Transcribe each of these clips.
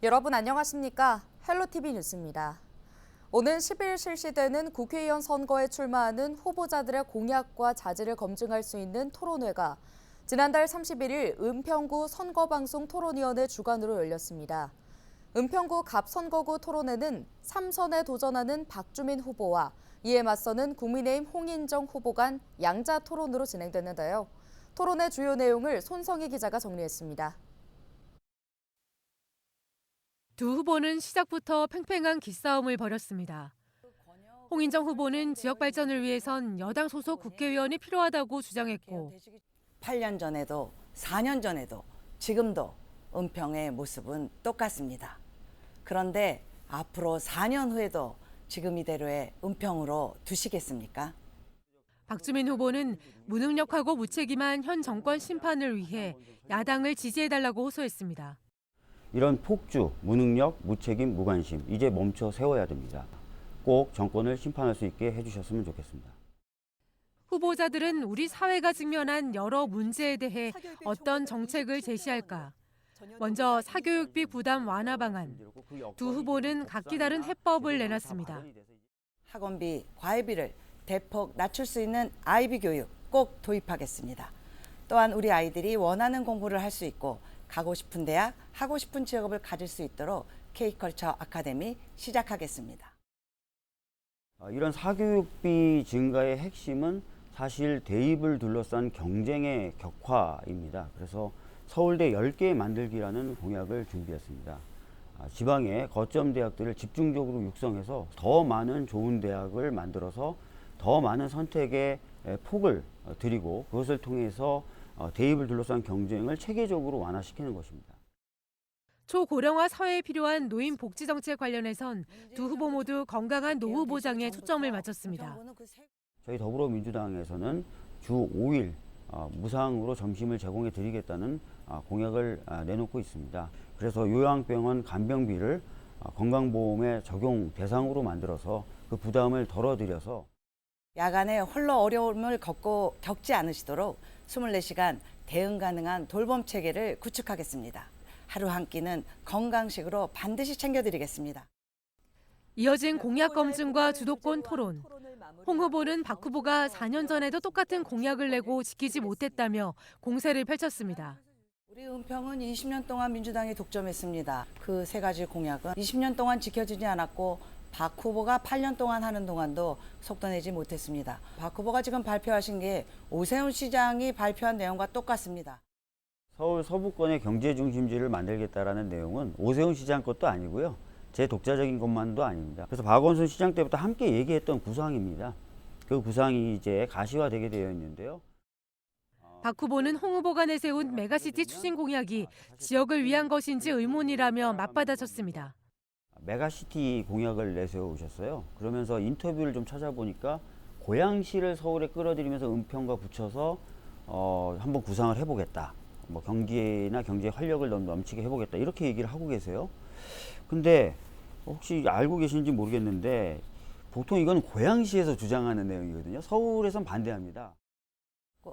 여러분 안녕하십니까? 헬로티비 뉴스입니다. 오는 10일 실시되는 국회의원 선거에 출마하는 후보자들의 공약과 자질을 검증할 수 있는 토론회가 지난달 31일 은평구 선거방송 토론위원회 주관으로 열렸습니다. 은평구 갑선거구 토론회는 3선에 도전하는 박주민 후보와 이에 맞서는 국민의힘 홍인정 후보 간 양자 토론으로 진행됐는데요. 토론회 주요 내용을 손성희 기자가 정리했습니다. 두 후보는 시작부터 팽팽한 기싸움을 벌였습니다. 홍인정 후보는 지역 발전을 위해선 여당 소속 국회의원이 필요하다고 주장했고 8년 전에도 4년 전에도 지금도 은평의 모습은 똑같습니다. 그런데 앞으로 4년 후에도 지금 이대로의 은평으로 두시겠습니까? 박주민 후보는 무능력하고 무책임한 현 정권 심판을 위해 야당을 지지해달라고 호소했습니다. 이런 폭주, 무능력, 무책임, 무관심 이제 멈춰 세워야 됩니다. 꼭 정권을 심판할 수 있게 해주셨으면 좋겠습니다. 후보자들은 우리 사회가 직면한 여러 문제에 대해 어떤 정책을 제시할까? 먼저 사교육비 부담 완화 방안. 두 후보는 각기 다른 해법을 내놨습니다. 학원비, 과외비를 대폭 낮출 수 있는 아이비 교육 꼭 도입하겠습니다. 또한 우리 아이들이 원하는 공부를 할 수 있고 가고 싶은 대학, 하고 싶은 직업을 가질 수 있도록 K컬처 아카데미 시작하겠습니다. 이런 사교육비 증가의 핵심은 사실 대입을 둘러싼 경쟁의 격화입니다. 그래서 서울대 10개 만들기라는 공약을 준비했습니다. 지방의 거점 대학들을 집중적으로 육성해서 더 많은 좋은 대학을 만들어서 더 많은 선택의 폭을 드리고 그것을 통해서 대입을 둘러싼 경쟁을 체계적으로 완화시키는 것입니다. 초고령화 사회에 필요한 노인 복지 정책 관련해선 두 후보 모두 건강한 노후 보장에 초점을 맞췄습니다. 저희 더불어민주당에서는 주 5일 무상으로 점심을 제공해 드리겠다는 공약을 내놓고 있습니다. 그래서 요양병원 간병비를 건강보험의 적용 대상으로 만들어서 그 부담을 덜어드려서 야간에 홀로 어려움을 겪지 않으시도록 24시간 대응 가능한 돌봄 체계를 구축하겠습니다. 하루 한 끼는 건강식으로 반드시 챙겨드리겠습니다. 이어진 공약 검증과 주도권 토론. 홍 후보는 박 후보가 4년 전에도 똑같은 공약을 내고 지키지 못했다며 공세를 펼쳤습니다. 우리 은평은 20년 동안 민주당이 독점했습니다. 그 세 가지 공약은 20년 동안 지켜지지 않았고 박 후보가 8년 동안 하는 동안도 속도내지 못했습니다. 박 후보가 지금 발표하신 게 오세훈 시장이 발표한 내용과 똑같습니다. 서울 서부권의 경제 중심지를 만들겠다라는 내용은 오세훈 시장 것도 아니고요. 제 독자적인 것만도 아닙니다. 그래서 박원순 시장 때부터 함께 얘기했던 구상입니다. 그 구상이 이제 가시화되게 되어 있는데요. 박 후보는 홍 후보가 내세운 메가시티 추진 공약이 지역을 위한 것인지 의문이라며 맞받아쳤습니다. 메가시티 공약을 내세우셨어요. 그러면서 인터뷰를 좀 찾아보니까 고양시를 서울에 끌어들이면서 은평과 붙여서 한번 구상을 해보겠다. 뭐 경기나 경제에 활력을 넘치게 해보겠다. 이렇게 얘기를 하고 계세요. 근데 혹시 알고 계신지 모르겠는데 보통 이건 고양시에서 주장하는 내용이거든요. 서울에선 반대합니다.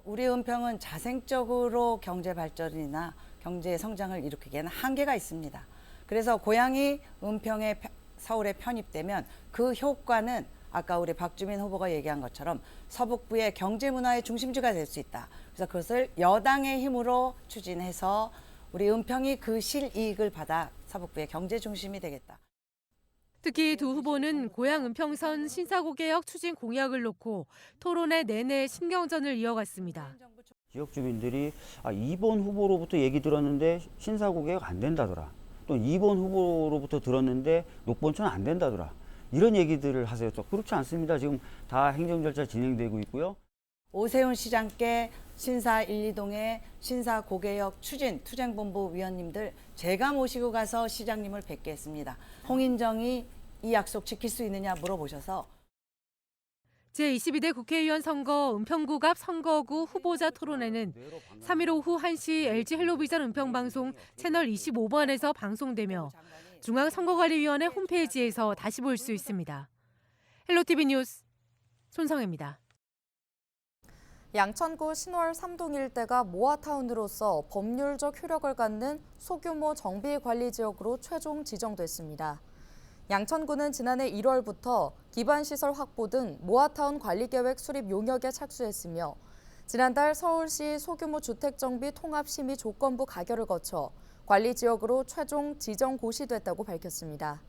우리 은평은 자생적으로 경제 발전이나 경제 성장을 일으키기에는 한계가 있습니다. 그래서 고양이 은평에 서울에 편입되면 그 효과는 아까 우리 박주민 후보가 얘기한 것처럼 서북부의 경제 문화의 중심지가 될 수 있다. 그래서 그것을 여당의 힘으로 추진해서 우리 은평이 그 실이익을 받아 서북부의 경제 중심이 되겠다. 특히 두 후보는 고양 은평선 신사고 개혁 추진 공약을 놓고 토론회 내내 신경전을 이어갔습니다. 지역 주민들이 2번 후보로부터 얘기 들었는데 신사고 개혁 안 된다더라. 또 2번 후보로부터 들었는데 녹번천 안 된다더라. 이런 얘기들을 하세요. 또 그렇지 않습니다. 지금 다 행정 절차 진행되고 있고요. 오세훈 시장께 신사 1, 2동의 신사 고개역 추진 투쟁본부 위원님들 제가 모시고 가서 시장님을 뵙게 했습니다. 홍인정이 이 약속 지킬 수 있느냐 물어보셔서 제22대 국회의원 선거 은평구 갑 선거구 후보자 토론회는 3일 오후 1시 LG 헬로비전 은평방송 채널 25번에서 방송되며 중앙선거관리위원회 홈페이지에서 다시 볼 수 있습니다. 헬로티비 뉴스 손성혜입니다. 양천구 신월 3동 일대가 모아타운으로서 법률적 효력을 갖는 소규모 정비관리지역으로 최종 지정됐습니다. 양천구는 지난해 1월부터 기반시설 확보 등 모아타운 관리계획 수립 용역에 착수했으며 지난달 서울시 소규모 주택정비 통합심의 조건부 가결을 거쳐 관리지역으로 최종 지정 고시됐다고 밝혔습니다.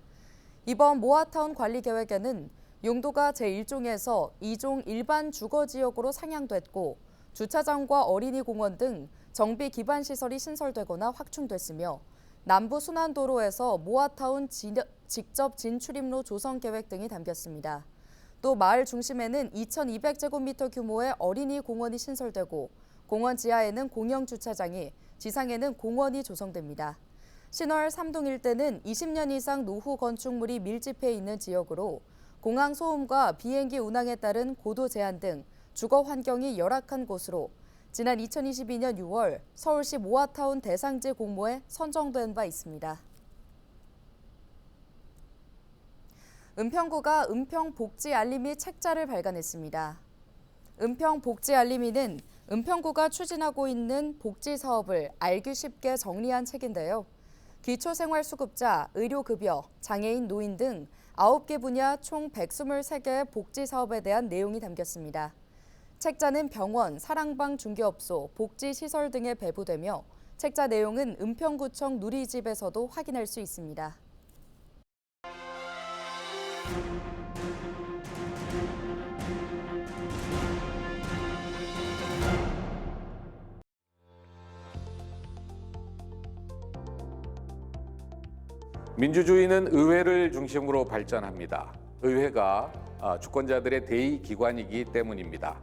이번 모아타운 관리계획에는 용도가 제1종에서 2종 일반 주거지역으로 상향됐고 주차장과 어린이 공원 등 정비 기반 시설이 신설되거나 확충됐으며 남부 순환도로에서 모아타운 직접 진출입로 조성 계획 등이 담겼습니다. 또 마을 중심에는 2,200제곱미터 규모의 어린이 공원이 신설되고 공원 지하에는 공영 주차장이, 지상에는 공원이 조성됩니다. 신월 3동 일대는 20년 이상 노후 건축물이 밀집해 있는 지역으로 공항 소음과 비행기 운항에 따른 고도 제한 등 주거 환경이 열악한 곳으로 지난 2022년 6월 서울시 모아타운 대상지 공모에 선정된 바 있습니다. 은평구가 은평복지알림이 책자를 발간했습니다. 은평복지알림이는 은평구가 추진하고 있는 복지 사업을 알기 쉽게 정리한 책인데요. 기초생활수급자, 의료급여, 장애인, 노인 등 9개 분야 총 123개의 복지 사업에 대한 내용이 담겼습니다. 책자는 병원, 사랑방 중개업소, 복지시설 등에 배부되며 책자 내용은 은평구청 누리집에서도 확인할 수 있습니다. 민주주의는 의회를 중심으로 발전합니다. 의회가 주권자들의 대의기관이기 때문입니다.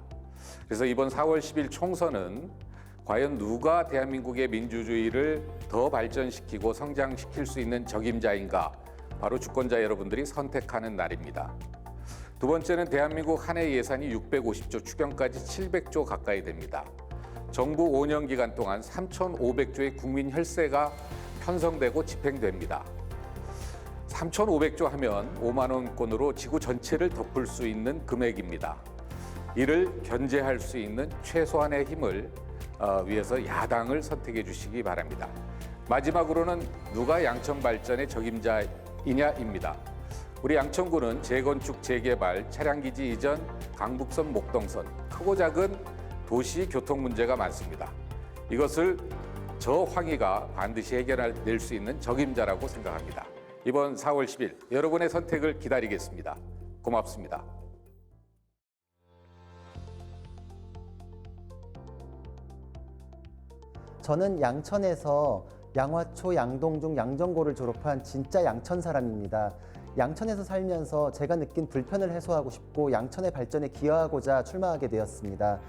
그래서 이번 4월 10일 총선은 과연 누가 대한민국의 민주주의를 더 발전시키고 성장시킬 수 있는 적임자인가, 바로 주권자 여러분들이 선택하는 날입니다. 두 번째는 대한민국 한 해 예산이 650조, 추경까지 700조 가까이 됩니다. 정부 5년 기간 동안 3,500조의 국민 혈세가 편성되고 집행됩니다. 3,500조 하면 5만 원권으로 지구 전체를 덮을 수 있는 금액입니다. 이를 견제할 수 있는 최소한의 힘을 위해서 야당을 선택해 주시기 바랍니다. 마지막으로는 누가 양천 발전의 적임자이냐입니다. 우리 양천구는 재건축, 재개발, 차량기지 이전, 강북선, 목동선, 크고 작은 도시 교통 문제가 많습니다. 이것을 저 황희가 반드시 해결해낼 수 있는 적임자라고 생각합니다. 이번 4월 10일 여러분의 선택을 기다리겠습니다. 고맙습니다. 저는 양천에서 양화초, 양동중, 양정고를 졸업한 진짜 양천 사람입니다. 양천에서 살면서 제가 느낀 불편을 해소하고 싶고 양천의 발전에 기여하고자 출마하게 되었습니다.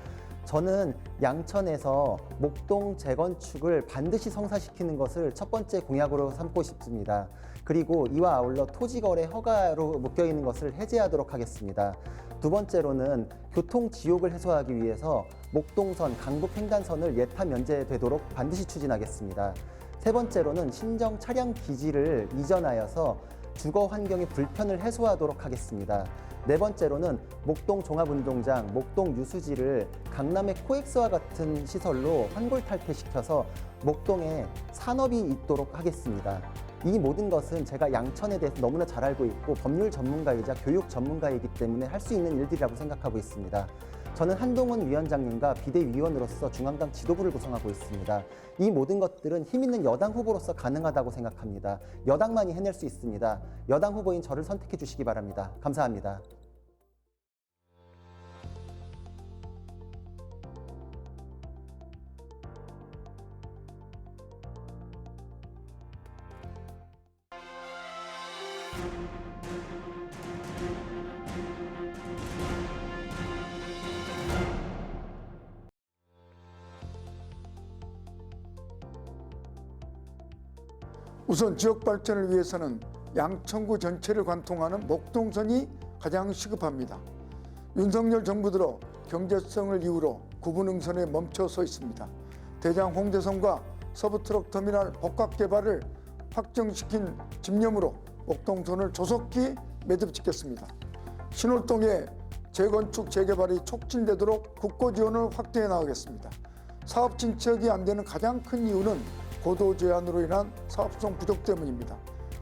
저는 양천에서 목동 재건축을 반드시 성사시키는 것을 첫 번째 공약으로 삼고 싶습니다. 그리고 이와 아울러 토지거래 허가로 묶여있는 것을 해제하도록 하겠습니다. 두 번째로는 교통지옥을 해소하기 위해서 목동선, 강북횡단선을 예타 면제되도록 반드시 추진하겠습니다. 세 번째로는 신정 차량 기지를 이전하여서 주거 환경의 불편을 해소하도록 하겠습니다. 네 번째로는 목동 종합운동장, 목동 유수지를 강남의 코엑스와 같은 시설로 환골탈퇴시켜서 목동에 산업이 있도록 하겠습니다. 이 모든 것은 제가 양천에 대해서 너무나 잘 알고 있고 법률 전문가이자 교육 전문가이기 때문에 할 수 있는 일들이라고 생각하고 있습니다. 저는 한동훈 위원장님과 비대위원으로서 중앙당 지도부를 구성하고 있습니다. 이 모든 것들은 힘있는 여당 후보로서 가능하다고 생각합니다. 여당만이 해낼 수 있습니다. 여당 후보인 저를 선택해 주시기 바랍니다. 감사합니다. 우선 지역 발전을 위해서는 양천구 전체를 관통하는 목동선이 가장 시급합니다. 윤석열 정부 들어 경제성을 이유로 구분응선에 멈춰서 있습니다. 대장 홍대선과 서부트럭터미널 복합 개발을 확정시킨 집념으로 목동선을 조속히 매듭짓겠습니다. 신월동의 재건축, 재개발이 촉진되도록 국고 지원을 확대해 나가겠습니다. 사업 진척이 안 되는 가장 큰 이유는 고도 제한으로 인한 사업성 부족 때문입니다.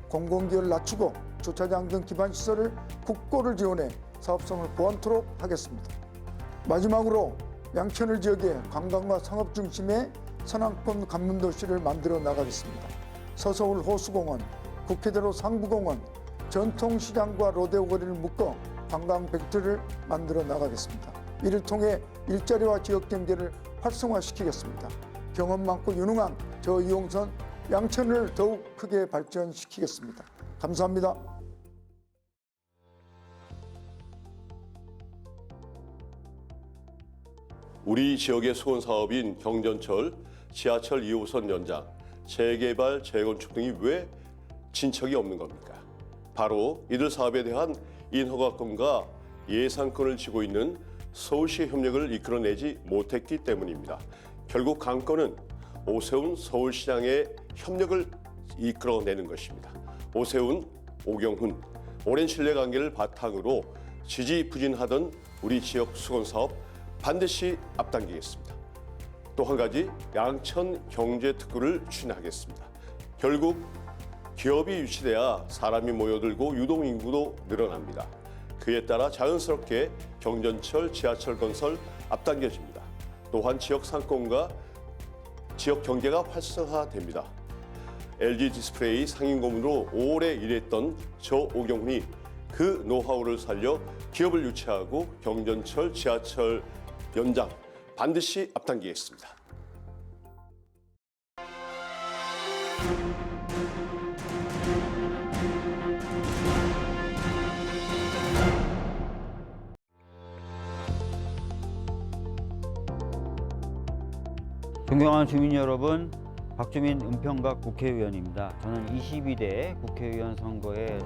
공공기여를 낮추고 주차장 등 기반 시설을 국고를 지원해 사업성을 보완토록 하겠습니다. 마지막으로 양천을 지역에 관광과 상업 중심의 선왕권 관문도시를 만들어 나가겠습니다. 서서울 호수공원, 국회대로 상부공원, 전통시장과 로데오 거리를 묶어 관광 벡터를 만들어 나가겠습니다. 이를 통해 일자리와 지역 경제를 활성화시키겠습니다. 경험 많고 유능한 저이용선 양천을 더욱 크게 발전시키겠습니다. 감사합니다. 우리 지역의 수건 사업인 경전철, 지하철 2호선 연장, 재개발, 재건축 등이 왜 진척이 없는 겁니까? 바로 이들 사업에 대한 인허가권과 예산권을 쥐고 있는 서울시의 협력을 이끌어내지 못했기 때문입니다. 결국 관건은 오세훈 서울시장의 협력을 이끌어내는 것입니다. 오세훈, 오경훈, 오랜 신뢰관계를 바탕으로 지지부진하던 우리 지역 수건 사업 반드시 앞당기겠습니다. 또 한 가지 양천 경제특구를 추진하겠습니다. 결국 기업이 유치돼야 사람이 모여들고 유동인구도 늘어납니다. 그에 따라 자연스럽게 경전철, 지하철 건설 앞당겨집니다. 또한 지역 상권과 지역 경제가 활성화됩니다. LG 디스플레이 상임고문으로 오래 일했던 저 오경훈이 그 노하우를 살려 기업을 유치하고 경전철, 지하철 연장 반드시 앞당기겠습니다. 존경하는 주민 여러분, 박주민 은평갑 국회의원입니다. 저는 22대 국회의원 선거에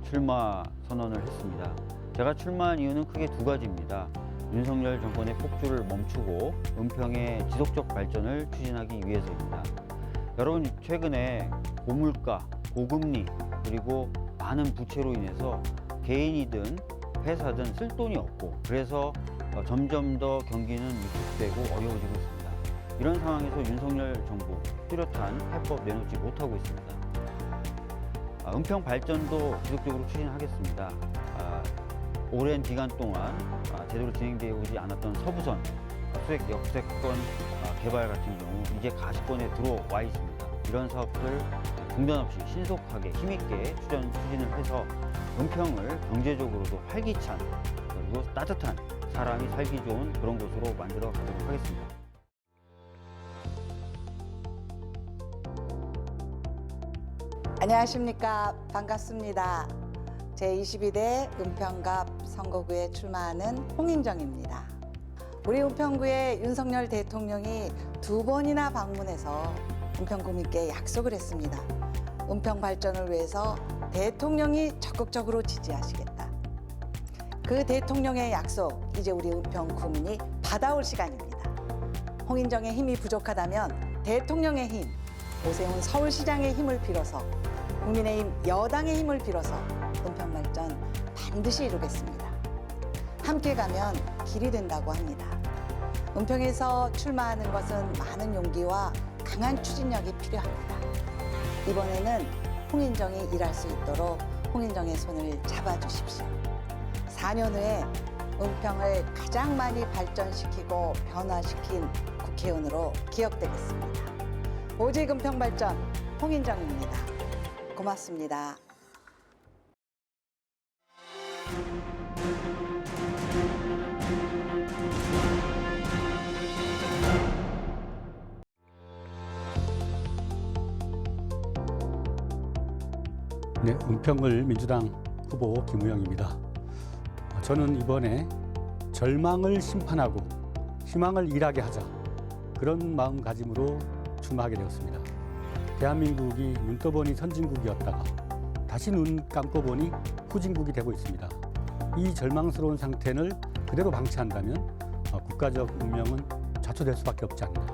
출마 선언을 했습니다. 제가 출마한 이유는 크게 두 가지입니다. 윤석열 정권의 폭주를 멈추고 은평의 지속적 발전을 추진하기 위해서입니다. 여러분, 최근에 고물가, 고금리, 그리고 많은 부채로 인해서 개인이든 회사든 쓸 돈이 없고, 그래서 점점 더 경기는 위축되고 어려워지고 있습니다. 이런 상황에서 윤석열 정부 뚜렷한 해법 내놓지 못하고 있습니다. 은평 발전도 지속적으로 추진하겠습니다. 오랜 기간 동안 제대로 진행되어 오지 않았던 서부선 수색 역세권 개발 같은 경우 이제 가시권에 들어와 있습니다. 이런 사업들 중단 없이 신속하게 힘있게 추진을 해서 은평을 경제적으로도 활기찬 그리고 따뜻한 사람이 살기 좋은 그런 곳으로 만들어 가도록 하겠습니다. 안녕하십니까. 반갑습니다. 제22대 은평갑 선거구에 출마하는 홍인정입니다. 우리 은평구에 윤석열 대통령이 2번이나 방문해서 은평구민께 약속을 했습니다. 은평 발전을 위해서 대통령이 적극적으로 지지하시겠다. 그 대통령의 약속, 이제 우리 은평 구민이 받아올 시간입니다. 홍인정의 힘이 부족하다면 대통령의 힘, 오세훈 서울시장의 힘을 빌어서, 국민의힘 여당의 힘을 빌어서 은평 발전 반드시 이루겠습니다. 함께 가면 길이 된다고 합니다. 은평에서 출마하는 것은 많은 용기와 강한 추진력이 필요합니다. 이번에는 홍인정이 일할 수 있도록 홍인정의 손을 잡아주십시오. 4년 후에 은평을 가장 많이 발전시키고 변화시킨 국회의원으로 기억되겠습니다. 오직 은평 발전 홍인정입니다. 고맙습니다. 네, 은평을 민주당 후보 김우영입니다. 저는 이번에 절망을 심판하고 희망을 일하게 하자, 그런 마음가짐으로 출마하게 되었습니다. 대한민국이 눈 떠보니 선진국이었다가 다시 눈 감고 보니 후진국이 되고 있습니다. 이 절망스러운 상태를 그대로 방치한다면 국가적 운명은 좌초될 수밖에 없지 않나,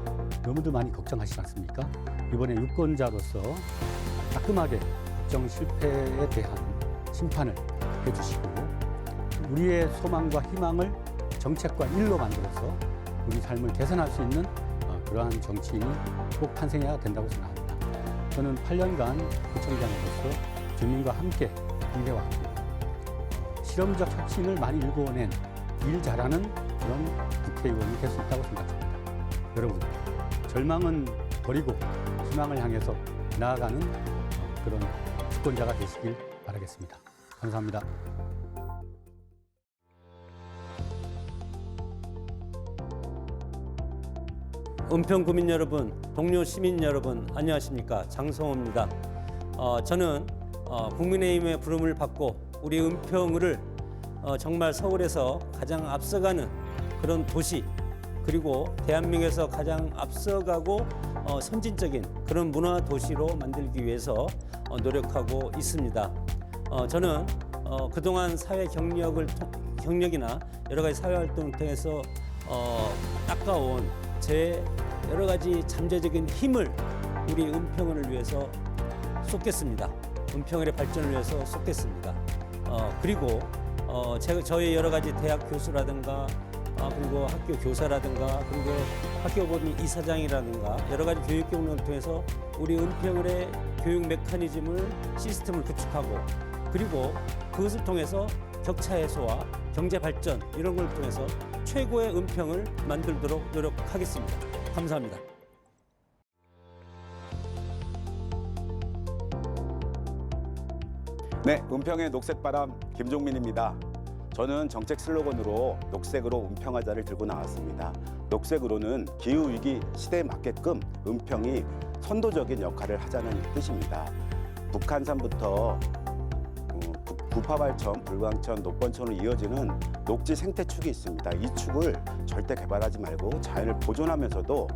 너무도 많이 걱정하시지 않습니까? 이번에 유권자로서 따끔하게 국정 실패에 대한 심판을 해주시고 우리의 소망과 희망을 정책과 일로 만들어서 우리 삶을 개선할 수 있는 그러한 정치인이 꼭 탄생해야 된다고 생각합니다. 저는 8년간 구청장으로서 주민과 함께 일해왔고 실험적 혁신을 많이 일궈낸 일 잘하는 그런 국회의원이 될 수 있다고 생각합니다. 여러분, 절망은 버리고 희망을 향해서 나아가는 그런 주권자가 되시길 바라겠습니다. 감사합니다. 은평 구민 여러분, 동료 시민 여러분, 안녕하십니까? 장성호입니다. 저는 국민의힘의 부름을 받고 우리 은평을 정말 서울에서 가장 앞서가는 그런 도시, 그리고 대한민국에서 가장 앞서가고 선진적인 그런 문화 도시로 만들기 위해서 노력하고 있습니다. 저는 그동안 사회 경력이나 여러 가지 사회 활동을 통해서 닦아온 제 여러 가지 잠재적인 힘을 우리 은평을 위해서 쏟겠습니다. 은평을의 발전을 위해서 쏟겠습니다. 그리고 저희 여러 가지 대학 교수라든가 그리고 학교 교사라든가 그리고 학교법인 이사장이라든가 여러 가지 교육 경력을 통해서 우리 은평을의 교육 메커니즘을 시스템을 구축하고 그리고 그것을 통해서 격차 해소와 경제 발전 이런 걸 통해서 최고의 은평을 만들도록 노력하겠습니다. 감사합니다. 네, 은평의 녹색바람 김종민입니다. 저는 정책 슬로건으로 녹색으로 은평하자를 들고 나왔습니다. 녹색으로는 기후위기 시대에 맞게끔 은평이 선도적인 역할을 하자는 뜻입니다. 북한산부터 구파발천, 불광천, 녹번천으로 이어지는 녹지 생태축이 있습니다. 이 축을 절대 개발하지 말고 자연을 보존하면서도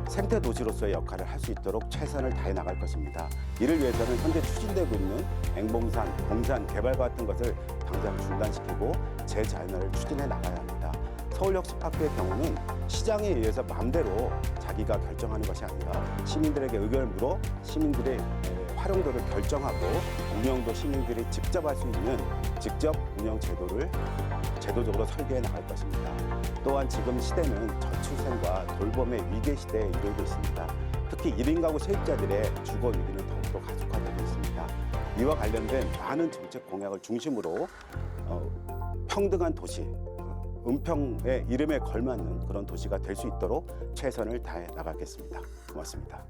생태 도시로서의 역할을 할 수 있도록 최선을 다해 나갈 것입니다. 이를 위해서는 현재 추진되고 있는 앵봉산, 봉산 개발과 같은 것을 당장 중단시키고 재자연화를 추진해 나가야 합니다. 서울혁신파크의 경우는 시장에 의해서 마음대로 자기가 결정하는 것이 아니라 시민들에게 의견을 물어 시민들의 활용도를 결정하고 운영도 시민들이 직접 할 수 있는 직접 운영 제도를 제도적으로 설계해 나갈 것입니다. 또한 지금 시대는 저출생과 돌봄의 위기 시대에 이르고 있습니다. 특히 1인 가구 세입자들의 주거 위기는 더욱더 가속화되고 있습니다. 이와 관련된 많은 정책 공약을 중심으로 평등한 도시, 은평의 이름에 걸맞는 그런 도시가 될 수 있도록 최선을 다해 나가겠습니다. 고맙습니다.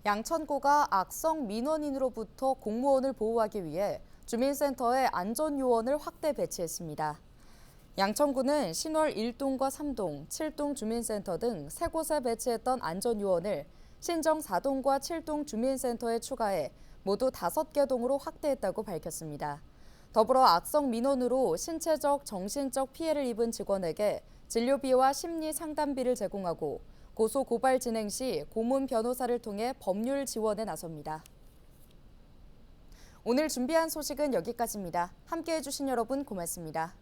양천구가 악성 민원인으로부터 공무원을 보호하기 위해 주민센터에 안전요원을 확대 배치했습니다. 양천구는 신월 1동과 3동, 7동 주민센터 등 3곳에 배치했던 안전요원을 신정 4동과 7동 주민센터에 추가해 모두 5개 동으로 확대했다고 밝혔습니다. 더불어 악성 민원으로 신체적, 정신적 피해를 입은 직원에게 진료비와 심리 상담비를 제공하고 고소 고발 진행 시 고문 변호사를 통해 법률 지원에 나섭니다. 오늘 준비한 소식은 여기까지입니다. 함께해 주신 여러분 고맙습니다.